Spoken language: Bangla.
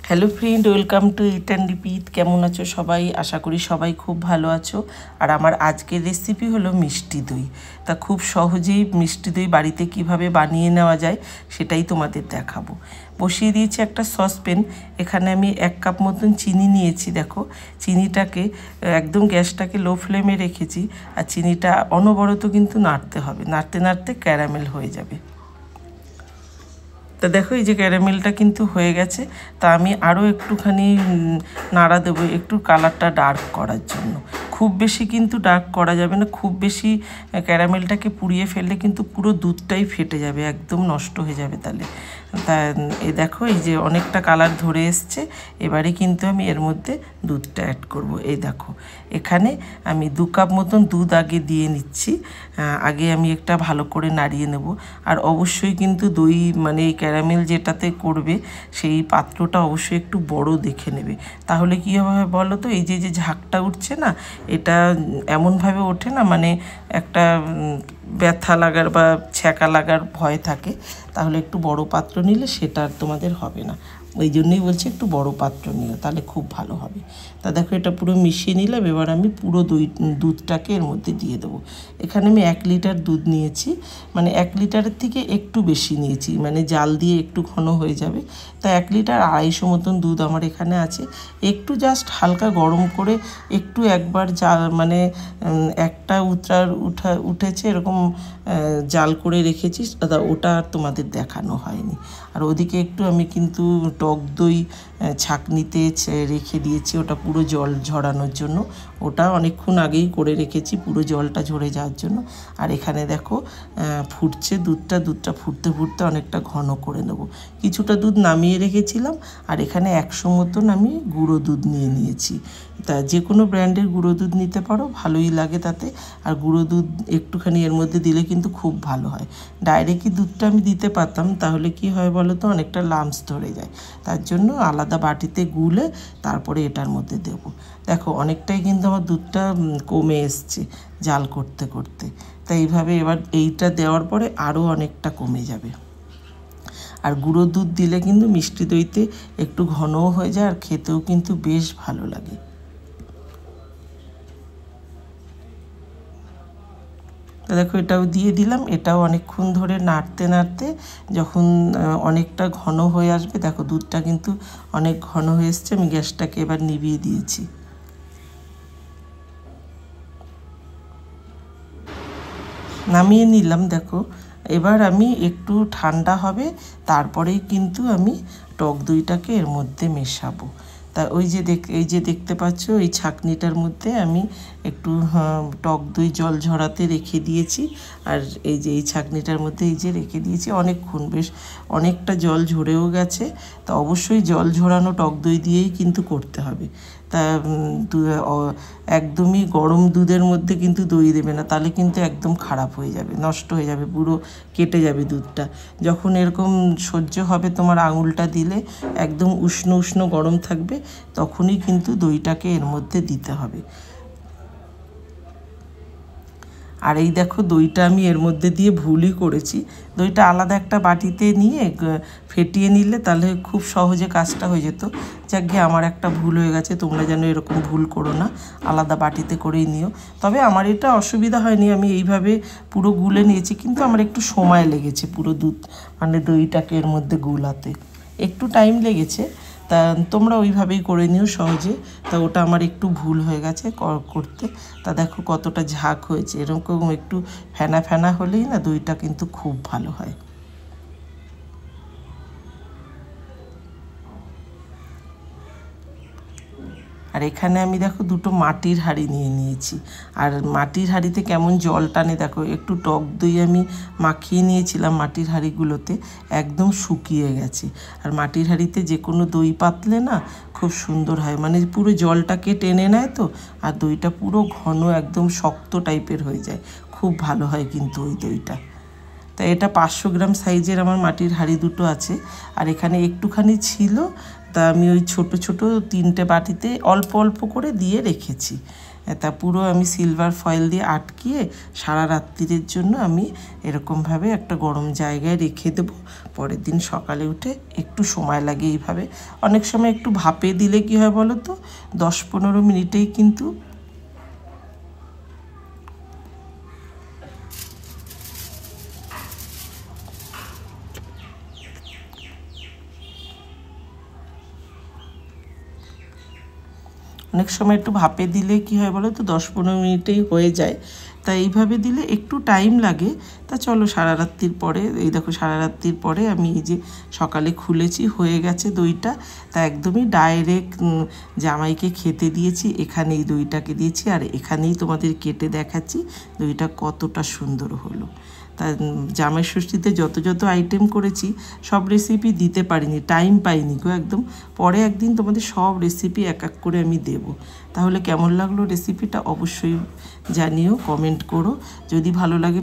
Hello friend, welcome to it and repeat. কেমন আছো সবাই? আশা করি সবাই খুব ভালো আছো। আর আমার আজকের রেসিপি হলো মিষ্টি দই। তা খুব সহজেই মিষ্টি দই বাড়িতে কিভাবে বানিয়ে নেওয়া যায় সেটাই তোমাদের দেখাবো। বসিয়ে দিয়েছি একটা সসপ্যান। এখানে আমি 1 কাপ মতন চিনি নিয়েছি। দেখো, চিনিটাকে একদম গ্যাসটাকে লো ফ্লেমে রেখেছি। আর চিনিটা অনবরত কিন্তু নাড়তে হবে, নাড়তে নাড়তে ক্যারামেল হয়ে যাবে। তা দেখো, এই যে ক্যারামেলটা কিন্তু হয়ে গেছে। তা আমি আরও একটুখানি নাড়া দেবো একটু কালারটা ডার্ক করার জন্য। খুব বেশি কিন্তু ডার্ক করা যাবে না, খুব বেশি ক্যারামেলটাকে পুড়িয়ে ফেললে কিন্তু পুরো দুধটাই ফেটে যাবে, একদম নষ্ট হয়ে যাবে তাহলে। তা এই দেখো, এই যে অনেকটা কালার ধরে এসছে। এবারে কিন্তু আমি এর মধ্যে দুধটা অ্যাড করব। এই দেখো, এখানে আমি 2 কাপ মতন দুধ আগে দিয়ে নিচ্ছি। আগে আমি একটা ভালো করে নাড়িয়ে নেব। আর অবশ্যই কিন্তু দই মানে এই ক্যারামেল যেটাতে করবে সেই পাত্রটা অবশ্যই একটু বড় দেখে নেবে। তাহলে কী হবে বলো তো, এই যে যে ঝাঁকটা উঠছে না, এটা এমনভাবে ওঠে না, মানে একটা ব্যথা লাগার বা ছ্যাঁকা লাগার ভয় থাকে। তাহলে একটু বড় পাত্র নিলে সেটা আর তোমাদের হবে না। ওই জন্যই বলছি একটু বড় পাত্র নিও, তাহলে খুব ভালো হবে। তা দেখো, এটা পুরো মিশিয়ে নিলাম। এবার আমি পুরো দুধটাকে এর মধ্যে দিয়ে দেবো। এখানে আমি 1 লিটার দুধ নিয়েছি, মানে 1 লিটারের থেকে একটু বেশি নিয়েছি, মানে জাল দিয়ে একটু ঘন হয়ে যাবে। তা 1 লিটার 250 মতন দুধ আমার এখানে আছে। একটু জাস্ট হালকা গরম করে একটু একবার জাল, মানে একটা উঠেছে এরকম জাল করে রেখেছি, ওটা আর তোমাদের দেখানো হয়নি। আর ওদিকে একটু আমি কিন্তু টক দই ছাঁকনিতে রেখে দিয়েছি, ওটা পুরো জল ঝরানোর জন্য। ওটা অনেকক্ষণ আগেই করে রেখেছি পুরো জলটা ঝরে যাওয়ার জন্য। আর এখানে দেখো ফুটছে দুধটা ফুটতে ফুটতে অনেকটা ঘন করে নেব। কিছুটা দুধ নামিয়ে রেখেছিলাম। আর এখানে 100 মতন আমি গুঁড়ো দুধ নিয়ে নিয়েছি। তা যে কোনো ব্র্যান্ডের গুঁড়ো দুধ নিতে পারো, ভালোই লাগে তাতে। আর গুঁড়ো দুধ একটুখানি এর মধ্যে দিলে কিন্তু খুব ভালো হয়। ডাইরেক্টই দুধটা আমি দিতে পারতাম, তাহলে কি হয় বলো তো, অনেকটা লাম্পস ধরে যায়। তার জন্য আলাদা বাটিতে গুলে তারপরে এটার মধ্যে দেবো। দেখো, অনেকটাই কিন্তু আমার দুধটা কমে এসছে জাল করতে করতে। তাই এইভাবে এবার এইটা দেওয়ার পরে আরও অনেকটা কমে যাবে। আর গুঁড়ো দুধ দিলে কিন্তু মিষ্টি দইতে একটু ঘনও হয়ে যায়, আর খেতেও কিন্তু বেশ ভালো লাগে। দেখো, এটাও দিয়ে দিলাম। এটাও অনেকক্ষণ ধরে নাড়তে নাড়তে যখন অনেকটা ঘন হয়ে আসবে, দেখো দুধটা কিন্তু অনেক ঘন হয়ে এসছে। আমি গ্যাসটাকে এবার নিভিয়ে দিয়েছি। নামিয়ে নিলাম। দেখো, এবার আমি একটু ঠান্ডা হবে, তারপরেই কিন্তু আমি টক দইটাকে এর মধ্যে মেশাবো। তা এই যে দেখতে পাচ্ছ, এই ছাঁকনিটার মধ্যে আমি একটু টক দই জল ঝরাতে রেখে দিয়েছি। আর এই যে এই ছাঁকনিটার মধ্যে এই যে রেখে দিয়েছি অনেকক্ষণ, বেশ অনেকটা জল ঝরেও গেছে। তা অবশ্যই জল ঝরানো টক দই দিয়েই কিন্তু করতে হবে। তা একদমই গরম দুধের মধ্যে কিন্তু দই দেবে না, তাহলে কিন্তু একদম খারাপ হয়ে যাবে, নষ্ট হয়ে যাবে, পুরো কেটে যাবে দুধটা। যখন এরকম সহ্য হবে তোমার আঙুলটা দিলে, একদম উষ্ণ উষ্ণ গরম থাকবে, তখনই কিন্তু দইটাকে এর মধ্যে দিতে হবে। আর এই দেখো, দইটা আমি এর মধ্যে দিয়ে ভুলই করেছি। দইটা আলাদা একটা বাটিতে নিয়ে ফেটিয়ে নিলে তাহলে খুব সহজে কাজটা হয়ে যেত। যাক গিয়ে, আমার একটা ভুল হয়ে গেছে। তোমরা যেন এরকম ভুল করো না, আলাদা বাটিতে করেই নিও। তবে আমার এটা অসুবিধা হয়নি, আমি এইভাবে পুরো গুলে নিয়েছি, কিন্তু আমার একটু সময় লেগেছে পুরো দুধ মানে দইটাকে এর মধ্যে গুলাতে, একটু টাইম লেগেছে। তা তোমরা ওইভাবেই করে নিও সহজে। তা ওটা আমার একটু ভুল হয়ে গেছে করতে। তা দেখো কতটা ঝাঁক হয়েছে, এরকম একটু ফেনা ফেনা হলেই না দইটা কিন্তু খুব ভালো হয়। আর এখানে আমি দেখো 2টো মাটির হাঁড়ি নিয়ে নিয়েছি। আর মাটির হাঁড়িতে কেমন জল টানে দেখো। একটু টক দই আমি মাখিয়ে নিয়েছিলাম মাটির হাঁড়িগুলোতে, একদম শুকিয়ে গেছে। আর মাটির হাঁড়িতে যে কোনো দই পাতলে না খুব সুন্দর হয়, মানে পুরো জলটাকে টেনে নেয় তো। আর দইটা পুরো ঘন একদম শক্ত টাইপের হয়ে যায়, খুব ভালো হয় কিন্তু ওই দইটা। তাই এটা 500 গ্রাম সাইজের আমার মাটির হাঁড়ি 2টো আছে। আর এখানে একটুখানি ছিল, তা আমি ওই ছোট ছোট 3টে বাটিতে অল্প অল্প করে দিয়ে রেখেছি। তা পুরো আমি সিলভার ফয়েল দিয়ে আটকিয়ে সারা রাত্রির জন্য আমি এরকমভাবে একটা গরম জায়গায় রেখে দেবো। পরের দিন সকালে উঠে একটু সময় লাগে এইভাবে। অনেক সময় একটু ভাপে দিলে কি হয় বলো তো, 10-15 মিনিটেই কিন্তু অনেক সময় একটু ভাপে দিলে কি হয় বলো তো, 10-15 মিনিটেই হয়ে যায়। তাই এইভাবে দিলে একটু টাইম লাগে। তা চলো সারা রাত্রির পরে, এই দেখো সারা রাত্রির পরে আমি এই যে সকালে খুলেছি, হয়ে গেছে দইটা। তা একদমই ডাইরেক্ট জামাইকে খেতে দিয়েছি, এখানেই দইটাকে দিয়েছি, আর এখানেই তোমাদের কেটে দেখাচ্ছি দইটা কতটা সুন্দর হলো। তা জামাই ষষ্ঠীতে যত যত আইটেম করেছি সব রেসিপি দিতে পারিনি, টাইম পাইনি গো একদম। পরে একদিন তোমাদের সব রেসিপি এক এক করে আমি দেব। তাহলে কেমন লাগলো রেসিপিটা অবশ্যই জানিও, কমেন্ট করো। যদি ভালো লাগে